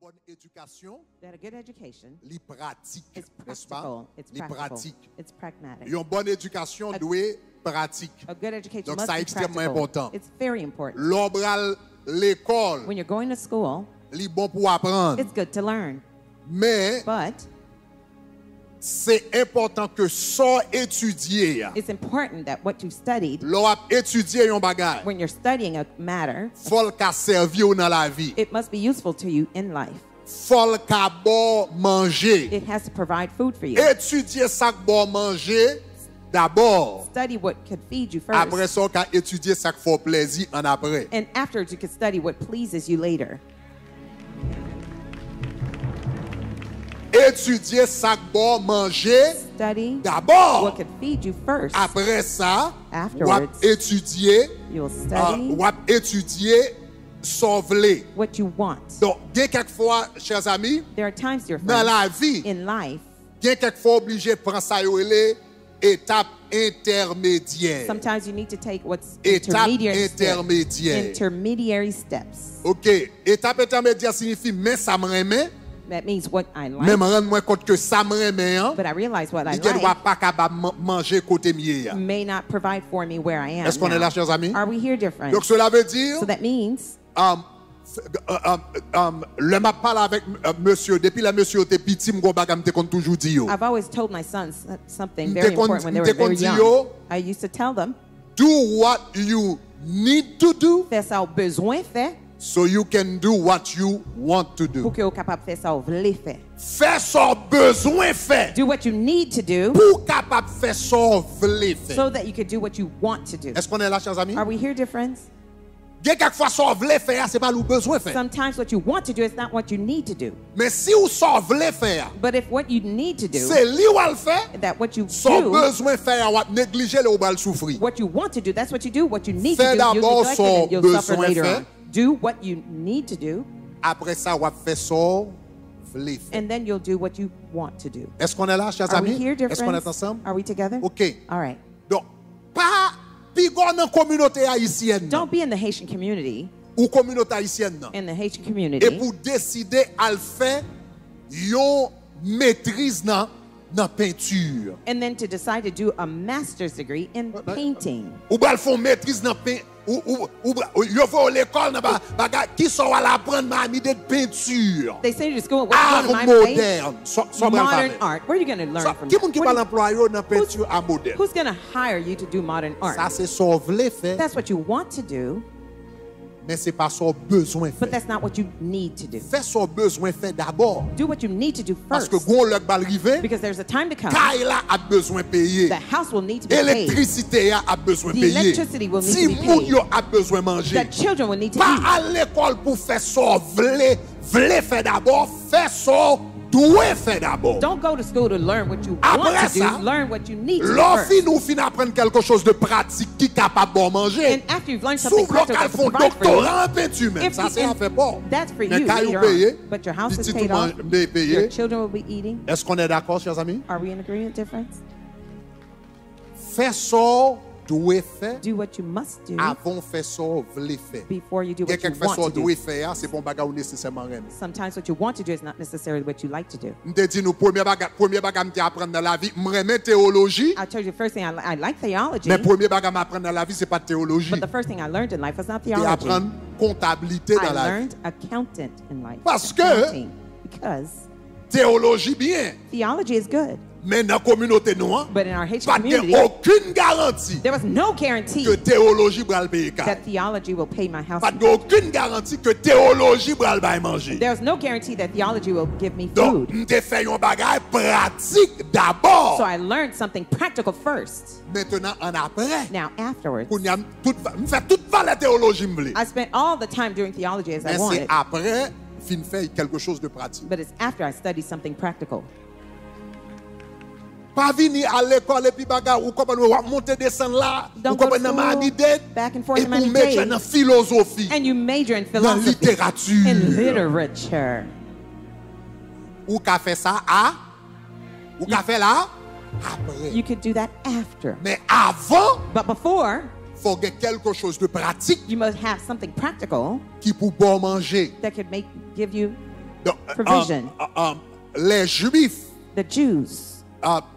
bonne éducation, that a good education li pratique, is n'est-ce pas? practical. It's Li practical. pratique. It's pragmatic. Une bonne éducation doit pratique. A good education Donc must ça be extrêmement practical. important. It's very important. L'obral l'école, When you're going to school, li bon pour apprendre. it's good to learn. Mais But c'est important que ça étudier. it's important that what you've studied, L'on a étudié un bagage. when you're studying a matter, Faut qu'a servi ou dans la vie. it must be useful to you in life. Faut qu'a bon manger. It has to provide food for you. Étudier ça bon manger d'abord. Study what could feed you first. Après ça, qu'a étudier ça qui fait plaisir en après. And afterwards, you can study what pleases you later. Étudier ça bon manger Study d'abord. what could feed you first. Après ça, Afterwards, ou étudier, You'll study ou étudier sauver. what you want. Donc, il y a quelquefois, chers amis, There are times, dear dans friends, la vie, in life, il y a quelquefois obligé de prendre ça les étapes intermédiaires. sometimes you need to take what's Étape intermediary steps. intermédiaire. Intermediary steps. OK, étape intermédiaire signifie mais ça me remet, That means what I like, mais me rendre moi compte que ça me remet hein. but I realize what I Il ne doit like pas capable manger côté mieux. may not provide for me where I am. Est-ce qu'on est now. là, chers amis? Are we here, dear friends? Donc cela veut dire So that means le m'a parlé avec monsieur depuis la monsieur était petit m'gon bagam te kon toujours dit yo. I've always told my sons something M'te very kon- important when they m'te were very kon di young. yo, I used to tell them, Do what you need to do fais ça au besoin fait so you can do what you want to do. pour que vous capable de faire ça au voulez faire. Fais ça besoin fait Do what you need to do pour capable faire ça vle faire. so that you could do what you want to do. Est-ce qu'on est là, chers amis? Are we here, dear friends? Gen quelquefois ça vle faire c'est pas le besoin faire. Sometimes what you want to do is not what you need to do. Mais si ou ça vle faire, But if what you need to do, c'est li ou al faire, that what you son do, besoin faire ou négliger le ou bal souffrir. what you want to do, that's what you do. What you need Fais to do, you'll d'abord neglect it son and you'll suffer besoin later fait. on. Do what you need to do, Après ça ou fait ça vle faire. and then you'll do what you want to do. Est-ce qu'on est là, chers Are we amis? here, dear Est-ce qu'on est friends? ensemble? Are we together? OK. All right. Donc, pas pigon dans communauté haïtienne Don't be in the Haitian community, ou communauté haïtienne non. in the Haitian Et community, pour décider à le faire, yon maîtrise dans peinture. and then to decide to do a master's degree in painting. Ou bal font maîtrise dans peinture. Ou yo faut l'école dans bagay qui sont à l'apprendre ma idée de peinture. They send you to school. What's Art going on in my place? moderne. So Modern art. Where are you going to learn from? Qui moun qui What va do you- l'employer dans peinture à moderne? Who's going to hire you to do modern art? Ça c'est son vle faire, That's what you want to do, mais c'est pas son besoin but faire. that's not what you need to do. Fais son besoin faire d'abord. Do what you need to do Parce first, que gon lèk bal rive, because there's a time to come. kay la a besoin payer. The house will need to be paid. Électricité a besoin The payer. electricity will need Si to be moun paid. yo a besoin manger. The children will need to Pas eat. à l'école pour faire ça vle faire d'abord, fais ça doit faire d'abord. Don't go to school to learn what you Après want to ça, do. Learn what you need to do L'enfant first. nous fin apprendre quelque chose de pratique qui est capable de manger. And after you've learned something Souvent practical qu'elles that font can provide for you, doctorat en peinture même. if Ça you- c'est un fait bon. that's for Mais you quand later vous payez, on. But your house is petit paid tout off. monde Your payé. children will be eating. Est-ce qu'on est d'accord, chers amis? Are we in agreement, dear friends? Fais ça doit faire Do what you must do avant faire ça vle faire. before you do Il y a what you quelque chose want to que doit do. faire, c'est bon bagage ou nécessairement rien. Sometimes what you want to do is not necessarily what you like to do. M'te dit nous premier bagage m'te apprendre dans la vie, m'remet théologie. I told you the first thing I like theology, Mais premier bagage m'apprendre dans la vie, c'est pas théologie. but the first thing I learned in life was not C'est theology. apprendre comptabilité I dans la vie. learned accountant in life. Parce que- Accounting. Because Théologie bien, theology is good, mais dans la communauté noire, but in our Haitian pas de community, aucune garantie there was no guarantee que théologie bral payer that car. theology will pay my house. Pas de aucune garantie que théologie bral bay manger. There's no guarantee that theology will give me Donc, food. m'te fait un bagage pratique d'abord. So I learned something practical first. Maintenant en après, Now afterwards, m'fait toute la théologie m'vle. I spent all the time doing theology as I Mais c'est wanted, après fin fait quelque chose de pratique. but it's after I studied something practical. Pas venir à l'école et puis bagarre ou comme on monter descendre là, ou Don't go comme to dans school, manidé back and forth et in pour Manidé. mettre dans philosophie, And you major in dans philosophy, littérature. in literature. Ou qu'a fait ça à ou qu'a fait là après. You could do that after. Mais avant, But before, faut que quelque chose de pratique you must have something practical qui pour bon manger. that could give you Donc, provision. Les Juifs The Jews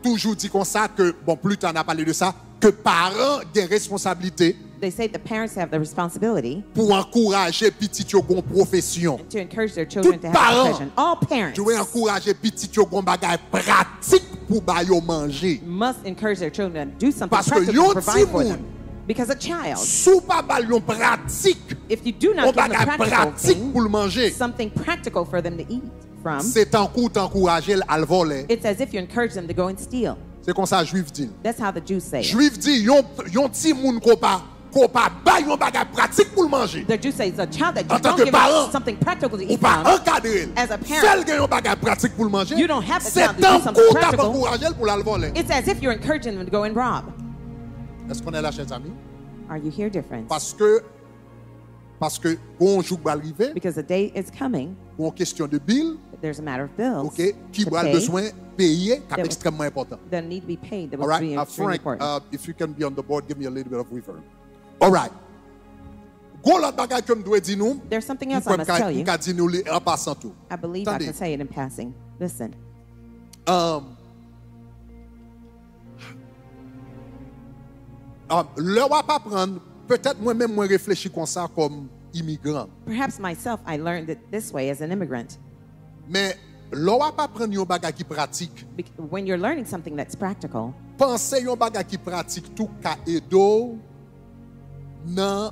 toujours dit comme ça que, bon, plus tard on a parlé de ça, que parents ont des responsabilités they say the parents have the responsibility pour encourager petit yo gon profession. to encourage their children Tout to have a parent profession. All parents Tu veux encourager petit yo gon bagay pratique pour ba yo manger. must encourage their children to do something Parce que practical to yon provide for ti them. Because a child, Sou pa bal yon pratique, if you do on not give them a bagay practical pratique pour le thing, manger. something practical for them to eat from, C'est en coup t'encourager al voler. it's as if you encourage them to go and steal. C'est comme ça Juif dit. That's how the Jews say it. Juif dit yon ti moun ko pa ba yon bagay pratique pour le manger. The Jews say it's a child that En you tant don't que give parent, them something practical to Ou eat pas from. encadrer. As a parent, Celle qui yon bagay pratique pour le manger. you don't have the C'est child to do en something coup t'as practical. encourager pour l'al voler. It's as if you're encouraging them to go and rob. Est-ce qu'on est là, chers amis? Are you hear difference? Parce que bon jour va arriver, Because the day is coming, bon question de bill, there's a matter of bills OK, qui to va pay besoin payer, qui est That- extrêmement important. that need to be paid. That All will be right, extremely Frank, important. if you can be on the board, give me a little bit of reverb. All right. Go l'autre bagage que me doit dire nous. There's something else I must tell you. M'ka dire nous en passant tout. I believe I Attendez. can say it in passing. Listen, Le va pas prendre, peut-être moi-même moi réfléchir comme ça comme immigrant. perhaps myself, I learned it this way as an immigrant. Mais le va pas prendre un bagage qui pratique. When you're learning something that's practical, Pensez un bagage qui pratique tout ka edo dans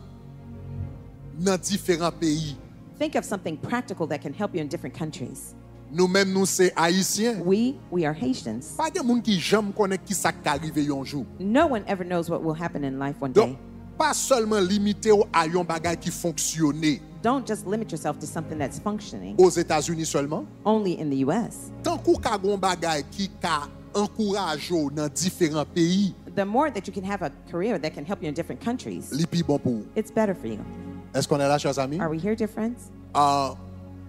différents pays. think of something practical that can help you in different countries. Nous-mêmes nous c'est haïtiens. We are Haitians. Pas de monde qui jamais connaît qui ça qui arrive un jour. No one ever knows what will happen in life one Donc day. pas seulement limité à un bagage qui fonctionnait Don't just limit yourself to something that's functioning aux États-Unis seulement. only in the U.S. Tant qu'on a un bagage qui encourage dans différents pays, The more that you can have a career that can help you in different countries, li pi bon pour vous. it's better for you. Est-ce qu'on est là, chers amis? Are we here, dear friends?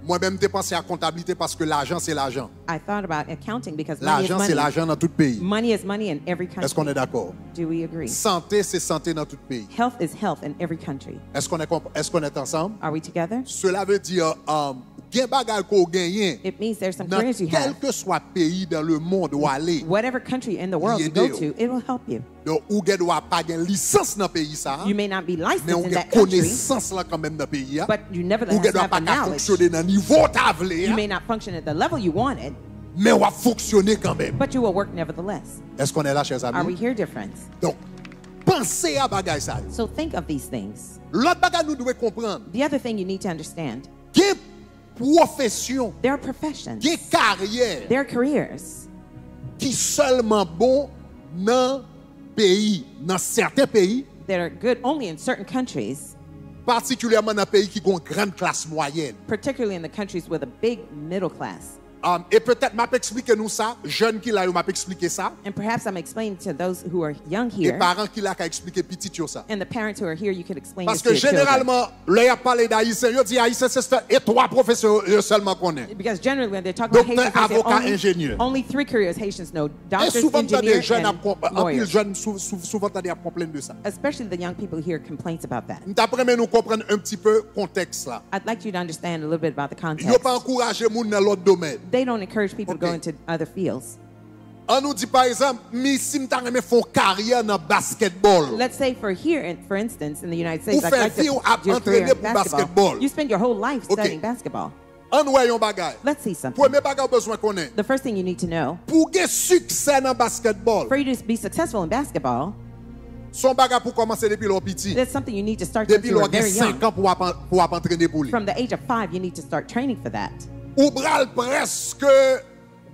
Moi-même, j'ai pensé à comptabilité parce que l'argent, c'est l'argent. I thought about accounting because money is L'argent, c'est money. l'argent dans tout pays. Money is money in every Est-ce qu'on country. est d'accord? Do we agree? Santé, c'est santé dans tout pays. Health is health in every country. Est-ce qu'on est ensemble? Are we together? Cela veut dire, gen bagay ko genyen It means there's some dans careers you quel have. que soit pays dans le monde où aller. Whatever country in the world you Lié go de to, it will help you. Donc, ou gen doit pas gen licence dans pays ça, You may not be mais licensed ou in gen that country, connaissance là quand même dans pays là. but you Ou nevertheless gen doit have pas the ka knowledge. fonctionner dans niveau ta vle, You may not function at the level you wanted, mais ou a fonctionner quand même. but you will work nevertheless. Est-ce qu'on est là, chers Are we amis? here, dear friends? Donc, pensez à bagay ça. So think of these things. L'autre bagay nous devons comprendre. The other thing you need to understand, Gen profession, there are professions, gen carrière there are careers qui seulement bon dans pays, dans certains pays, that are good only in certain countries, particulièrement dans pays qui ont une grande classe moyenne. particularly in the countries with a big middle class. Et peut-être m'a expliqué nous ça, jeune qui là yo m'a expliqué ça, And perhaps I'm explaining to those who are young et here, parents qui là qu'a expliqué petit yo ça. and the parents who are here, you could explain Parce this to que your children. généralement, là y a parlé d'haïtien, yo dit haïtien c'est et trois professeurs yo seulement connaît. Because generally when they talk about Docteur, Haitians, they say avocat, ingénieur. only three careers Haitians know: Et doctors, souvent t'as engineers, des jeunes and en pile lawyers. jeunes souvent t'as des problèmes de ça. Especially the young people here complaints about that. D'après nous comprendre un petit peu contexte là. I'd like you to understand a little bit about the Yo context. pas encourager moun dans l'autre domaine. They don't encourage people to go Okay. into other fields. On nous dit par exemple, si m'ta remet font carrière dans basketball. Let's say for instance, in the United Ou States, I'd faire like to vie ou à do a career entraîner in pour basketball. basketball. You spend your whole life Okay. studying basketball. On voit un bagay. Let's see something. Premier bagay besoin connaître. The first thing you need to know, Pour gagner succès dans basketball, for you to be successful in basketball, son bagay pour commencer depuis l'or petit. that's something you need to start since Depuis you were l'or very 5 young. ans pour entraîner pour lui. From the age of 5, you need to start training for that. Ou bral presque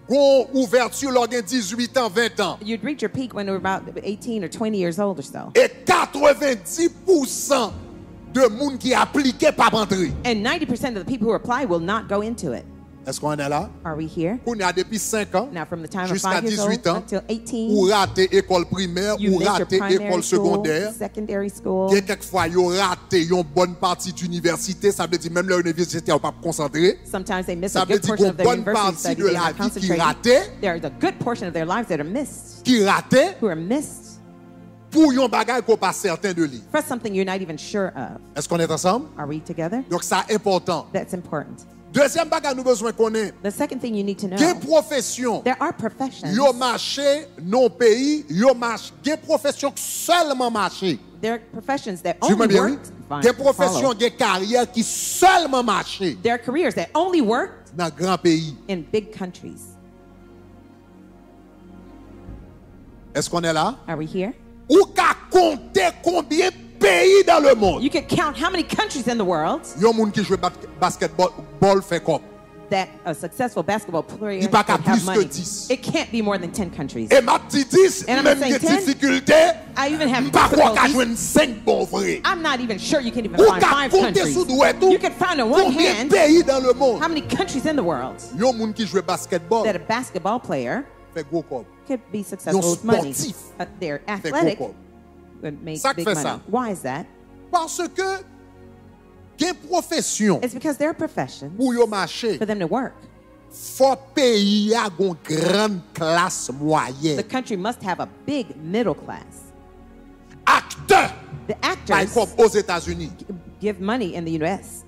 gon ouverture l'or 18 ans, 20 ans. You'd reach your peak when you were about 18 or 20 years old or so. Et 90% de moun qui appliquait pas rentrer. And 90% of the people who apply will not go into it. Est-ce qu'on est là? Are we here? On a depuis 5 ans Now, from the time of jusqu'à 5 years 18 old ans, until 18, ou raté école primaire, you ou missed your raté primary école school, secondaire. secondary school. Il y a quelquefois, ils ont raté une bonne partie d'université. Ça veut dire même l'université n'a pas concentré. Sometimes they miss Ça a veut good dire portion qu'une of their bonne university partie studies. de They la are vie qui concentrating. ratait, There's a good portion of their lives that are missed, pour who are missed un bagage qu'on pas certain de lui. for something you're not even sure of. Est-ce qu'on est ensemble? Are we together? Donc ça important. That's important. Deuxième bagage nous besoin connaître. The second thing you need to know, Des professions. there are professions. Yo marché non pays, yo marché. Des professions seulement marché. There are professions that Tu m'as only bien work. dit? Fine, Des professions, follow. des carrières qui seulement marché There are careers that only work dans grand pays. in big countries. Est-ce qu'on est là? Are we here? Ou qu'à compter combien de pays dans le monde? You could count how many countries in the world Yon moun qui joue basketball fait comme. that a successful basketball player Il pas could qu'à have plus que money. 10. It can't be more than 10 countries. Et ma petite 10, And I'm même saying des 10, difficultés, I even have pas quoi qu'à difficulties. jouer 5 bons frères. I'm not even sure you can even Ou find qu'à 5 compter countries. sous doigt tout. You can find on one Combien hand de pays dans le monde? how many countries in the world Yon moun qui joue basketball that a basketball player fait gros comme. could be successful Yon with money. sportif They're fait athletic, gros comme. would make Ça que big fait money. ça. Why is that? Parce que gen profession It's because there are professions pour yo marché, for them to work. faut pays a gon grande classe The moyenne. country must have a big middle class. Acteur The par actors exemple aux États-Unis. give money in the U.S.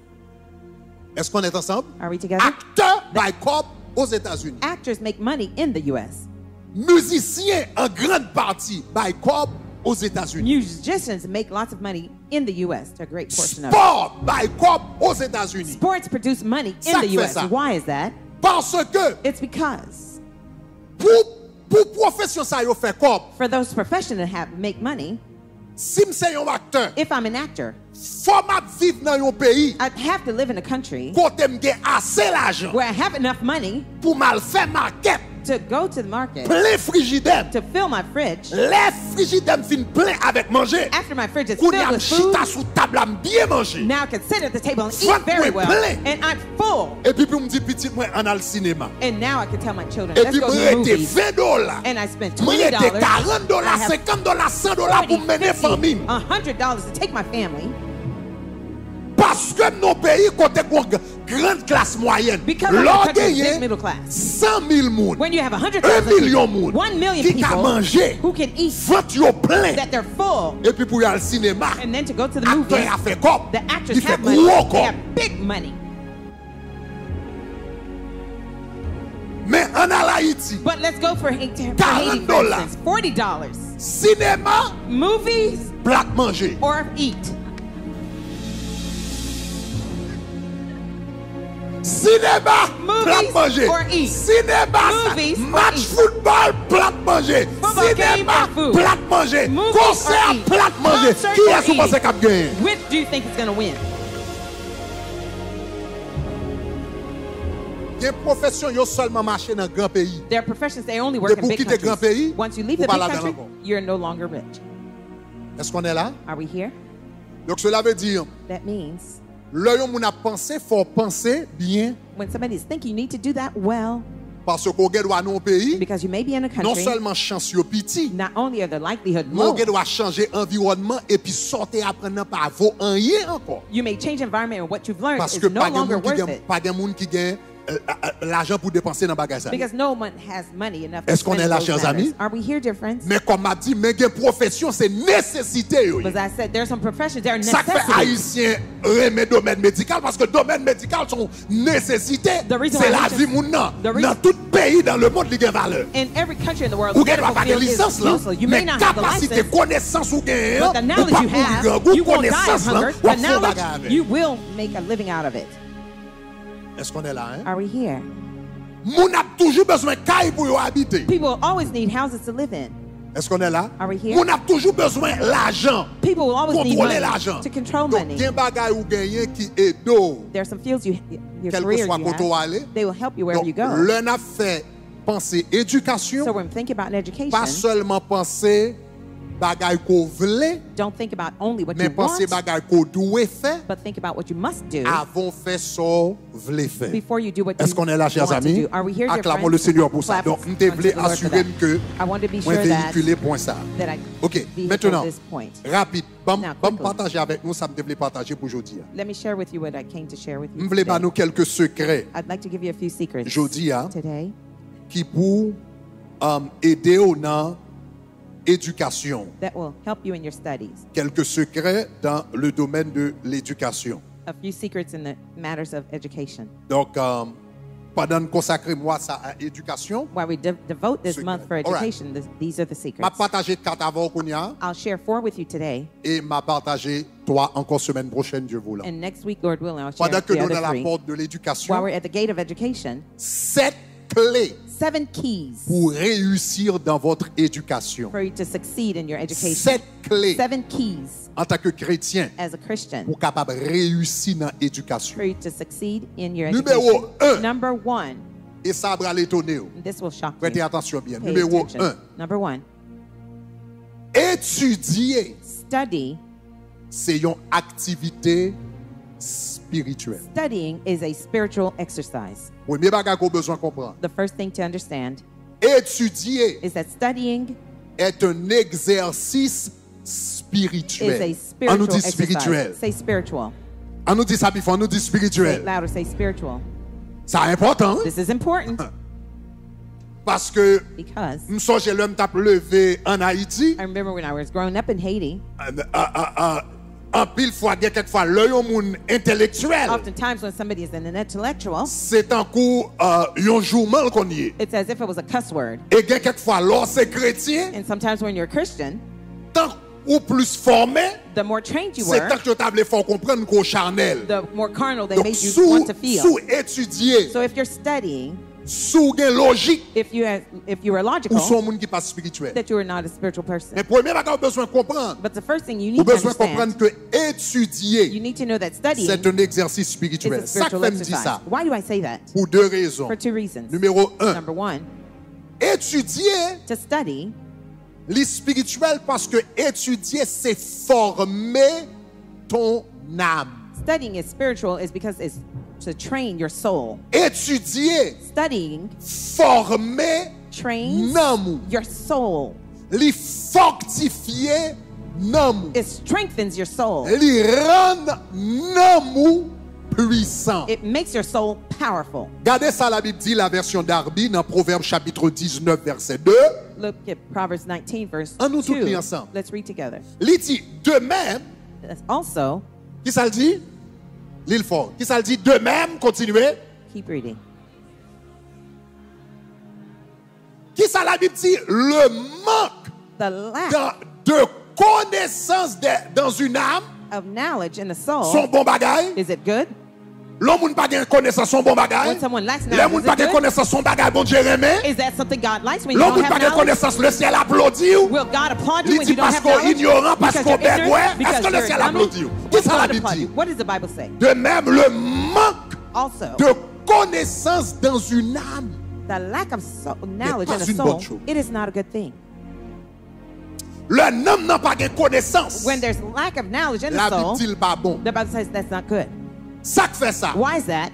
Est-ce qu'on est ensemble? Are we together? Acteur by corps aux États-Unis. Actors make money in the U.S. Musiciens en grande partie by corps aux États-Unis. Musicians make lots of money in the U.S. to a great portion of it. Sport by corps aux États-Unis. Sports produce money in Ça the fait U.S. ça. Why is that? Parce que It's because pour profession ça yo fait corps. for those professions that make money, Si m'se yon acteur, if I'm an actor, faut m'a vivre dans yon pays I have to live in a country côté m'gen assez l'argent where I have enough money pour mal faire market. to go to the market, Plein frigidaire. to fill my fridge. Les frigidaires fin plein avec manger. After my fridge is Koun filled yam with food, chita sous table am bien manger. now I can sit at the table and Front eat very moi well. plein. And I'm full. Et puis pour me dire petit moi en al cinéma. And now I can tell my children, Et let's puis go to the m'rete movies. $20. And I spent M'rete $20. $40, I have $50, $100 pour mener famille. $100 to take my family. Parce que nos pays côté grande classe moyenne. Because our L'on country is big gagne middle class. 100 000 moun. When you have 1 100,000 million people, moun. 1 million Qui ka people manger. who can eat, Vente yo plein. that they're full, Et puis pour y aller au cinéma. and then to go to the Acteur movies, a fait comme. the actors Il fait have money, gros they comme. have big money. Mais en Haïti, But let's go for Haiti, $40. for instance, $40. cinéma, Movies plat manger. or eat. Cinéma, Movies plat manger. or eat. Cinéma, Movies or match eat. football, plat manger. Football game Cinéma, or food. plat manger. Movies or Concert, eat. plat manger. Concert Qui or est-ce que vous eat. pensez qu'il gagne? Which do you think is going to win? Il y a une profession qui seulement marché dans un grand pays. There are professions they only work in Depuis big quitter grand pays, countries. Once you leave vous the big pas là country, dedans encore. you're no longer rich. Est-ce qu'on est là? Are we here? Donc cela veut dire, That means l'œil on a pensé, faut penser bien. when somebody is thinking, you need to do that well, Parce qu'on doit dans un pays, because you may be in a non country, seulement chance yo petit, not only are the likelihood mais low, on doit changer environnement et puis sortir apprendre pas vaut rien encore. you may change environment and what you've learned Parce is que no pas de longer monde qui worth gagne, it. pas de monde qui gagne l'argent pour dépenser dans bagage ça. Because no one has money enough to Est-ce qu'on spend est là, those chers matters. amis? Are we here, dear friends? Mais comme m'a dit, mais une profession c'est nécessité yo. As I said, there are some professions, there are Ça fait necessities. haïtien remet domaine médical parce que domaine médical sont nécessité. The reason C'est why la Haitians- vie moun nan. the reason- Dans tout pays dans le monde il y a valeur. In every country in the world, Ou the gen medical pas de field is licence là, useful. You mais may not have the capacité, license, connaissance ou gen, but the ou knowledge pas you have, mourir, you ou won't die of connaissance là, hunger. ou The font bagay knowledge, avec. you will make a living out of it. Est-ce qu'on est là hein? Are we here? Moun a toujours besoin de caille pour y habiter. People will always need houses to live in. Est-ce qu'on est là? Are we here? Moun a toujours besoin l'argent. People will always need Contrôler money l'argent. to control Donc, money. gen bagay ou genyen qui est do. There are some fields your Quel que career soit you côté où have, aller. they will help you wherever Donc, you go. l'un a fait penser éducation, So when we think about education, pas seulement penser bagay qu'on vle, don't think about only what mais you penser want, bagay qu'on doit faire but think about what you must do avant faire so vle faire. before you do what Est-ce you qu'on est là, chers want to amis? do. Are we here, dear Acclamons friends? le Seigneur pour ça. Clap Donc, nous unto the devons Lord for assurer that. que I want to be moi sure that, véhiculer point ça. that I OK, vehicle maintenant, this point. rapide, Now, bam quickly. partager avec nous, ça me devait partager pour aujourd'hui. Let me share with you what I came to share with you Je voulais today. nous quelques secrets I'd like to give you a few secrets Jodi, hein, today qui pour aider au dans éducation. that will help you in your studies. Quelques secrets dans le domaine de l'éducation. A few secrets in the matters of education. Donc, pendant nous consacrer moi ça à éducation, While we devote this month for education, these are the m'a secrets. partagé 4 avant qu'on y a I'll share 4 with you today, et m'a partagé 3 encore semaine prochaine Dieu voulant. and next week, Lord willing, I'll share Pendant que the nous dans other la 3. porte de While l'éducation, we're at the gate of education, 7 clés 7 keys pour réussir dans votre éducation. for you to succeed in your education. 7 clés 7 keys en tant que chrétien as a Christian pour capable réussir dans l'éducation. for you to succeed in your Numéro education. 1. Number 1, Et ça va l'étonner. this will shock Prêtez you. attention bien. Pay Numéro attention. 1. Number 1, Étudier, study. c'est une activité spirituelle. Studying is a spiritual exercise. Premier bagage qu'on a besoin de comprendre. The first thing to understand Étudier is that studying est un exercice is spirituel. a On spiritual nous dit exercise. spirituel. Say spiritual. On nous dit ça before, on nous dit Say it spirituel. louder. Say spiritual. C'est important This is important parce que because nous sommes l'homme t'a levé en Haïti. I remember when I was growing up in Haiti, En pile fois, quelquefois, l'œil au monde intellectuel, oftentimes when somebody is an intellectual, c'est un coup un journal qu'on y est. it's as if it was a cuss word. Et quelquefois, lorsque c'est chrétien, And sometimes when you're a Christian, tant ou plus formé, the more trained you c'est were, tant que tu t'avais fait comprendre qu'au charnel. the more carnal they Donc, made you want to feel. sous étudier, So if you're studying, sous gain logique, if you were ou logical, son monde qui pas spirituel. that you are not a spiritual person. Mais premier bagage, on a besoin de comprendre. But the first thing you On need a to besoin de comprendre understand, que you étudier, need to know that studying c'est un exercice is spirituel. a Ça spiritual fait me dire exercise. ça. Why do I say that? Pour 2 raisons. For 2 reasons. Numéro 1, Number 1, étudier to study les spirituels parce que étudier, c'est former ton âme. studying is spiritual is because it's to train your soul. Étudier, Studying former trains Namu. your soul. les fortifier namu. It strengthens your soul. Les rendre namu puissant. It makes your soul powerful. Regardez ça, la Bible dit, la version d'Arbi, dans Proverbe chapitre 19, verset 2. Look at Proverbs 19, verse On nous tous 2. lis ensemble. Let's read together. Il dit, de même, Also, qui ça le dit? L'île fort. Qui ça le dit? De même, continuez. keep reading. Qui ça la Bible dit? Le manque The lack de connaissance dans une âme, of knowledge in the soul, son bon bagay. is it good? L'homme n'a pas de connaissance, son bon bagay. When someone lacks L'homme knowledge, n'a is pas it de good? connaissance, son bagay, bon Dieu remet. Is that something God likes when you L'homme don't n'a pas have de knowledge? connaissance, le ciel applaudit. Will God applaud you Il when dit you don't parce have qu'on knowledge? ignorant, parce Because qu'on you're ignorant? bégouait. Est-ce Because que le you're ciel a dummy? applaudit? Will Qu'est-ce que God la Bible applaud dit? you? What does the Bible say? De même, le manque Also, de connaissance dans une âme. the lack of knowledge pas in the une soul, bonne chose. it is not a good thing. Le homme n'a pas de connaissance. When there's lack of knowledge in the La Bible soul, dit le pas bon. the Bible says that's not good. Ça qui fait ça. Why is that?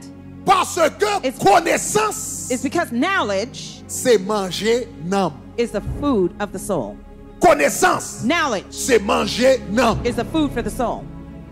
Parce que It's- connaissance, It's because knowledge c'est manger nam. is the food of the soul. Connaissance, Knowledge c'est manger nam. is the food for the soul.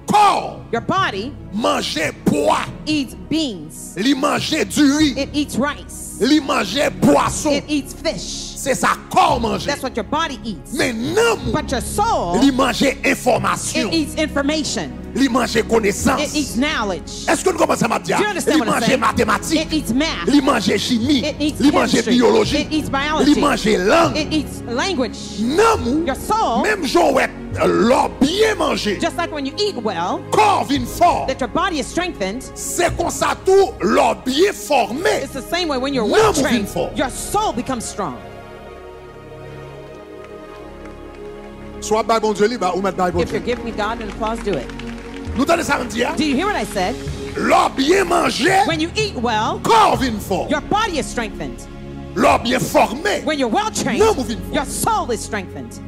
Corps, Your body manger pois. eats beans. Li manger du riz. It eats rice. Li manger poisson. It eats fish. C'est ça corps manger. That's what your body eats. Mais nam, But your soul, li manger information. it eats information. Li manger connaissance. It eats knowledge. Est-ce que nous commençons à dire? Do you understand Li what I'm manger saying? mathématiques. It eats math. Li manger chimie. It eats Li manger chemistry. biologie. It eats biology. Li manger langue. It eats language. Nam, Your soul, même jour l'or bien manger. just like when you eat well, Corps vin fort. that your body is strengthened, C'est comme ça tout l'or bien formé. it's the same way when you're Non, well mon trained, fort. your soul becomes strong. Soit by bon Dieu libre ou mettre by bon If you're Dieu. giving God an applause, do it. Nous tenons ça me dire. Do you hear what I said? L'or bien manger. When you eat well, Corps vin fort. your body is strengthened. L'or bien formé. When you're well trained, Non, mon fils. your soul is strengthened.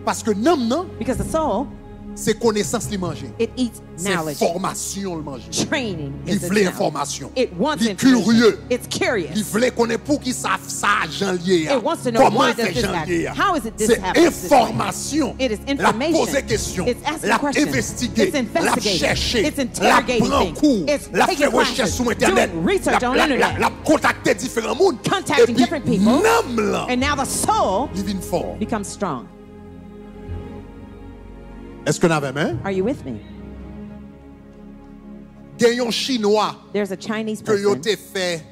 Parce que nam non, Because the soul, c'est connaissance li manger. it eats C'est knowledge. formation le manger. Training Il is its voulait knowledge. information. It wants Il information. curieux. It's Il curious. voulait connaître pour qui ça Jean lié. It wants to know Comment why does fait this Jean happen? lié? How is it this C'est happens this way? information. It is La information. poser question. It's asking La questions. investiguer. It's La investigating. chercher. It's La interrogating prendre things. cours. It's La taking faire recherche classes. sur Internet. Doing research on internet. La contacter différents mondes. Contacting Et puis, different people. nam là, And now the soul il vient fort. becomes strong. Est-ce que nous avons main? Are you with me? Gagnons chinois There's a Chinese que yo person te fait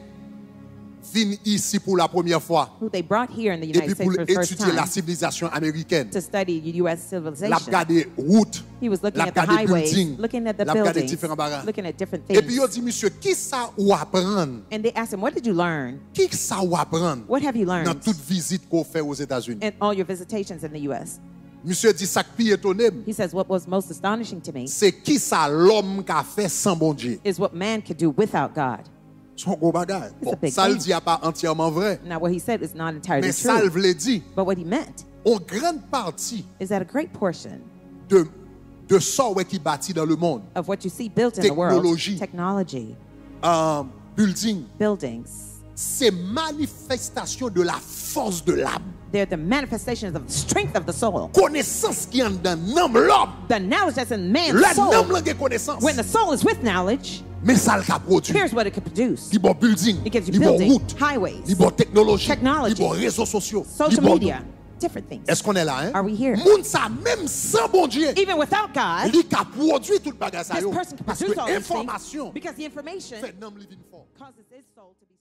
venir ici pour la première fois. who they brought here in the Et United puis States pour for the first étudier la time civilisation américaine. to study U.S. L'a civilization. regardé route, He was looking l'a at the regardé highways, building, looking at the l'a regardé buildings, différents bagages. looking at different Et puis yo things. dit monsieur, qui ça ou apprendre? And they asked him, what did you learn? Qui ça ou apprendre? What have you Dans learned toute visite qu'on fait aux États-Unis. in all your visitations in the U.S.? Monsieur dit ça qui étonné, He says, what was most astonishing to me c'est qui ça l'homme qu'a fait sans bon Dieu. is what man could do without God. Son gros bagage. It's a big Ça le thing. dit pas entièrement vrai, Now, what he said is not entirely mais ça le true. veut dire. But what he meant En grande partie is that a great portion de ça ouais, qui bâtit dans le monde, of what you see built in the world, Technologie. technology, building, buildings, c'est manifestation de la force de l'âme. they're the manifestations of the strength of the soul. Connaissance qui est dans l'homme. The knowledge that's in man's Le soul. homme a connaissance. When the soul is with knowledge, Mais ça le qu'a produit. here's what it could produce. Il bon building, It gives you il bon building, route, highways, il bon technologie, technology, il bon réseaux sociaux, social il bon media, different things. Est-ce qu'on est là, hein? Are we here? Moun ça même sans bon Dieu. Even without God, Il a produit tout le bagage ça this yo. person can Parce produce que all these things information because the information fait l'homme living fort. causes his soul to be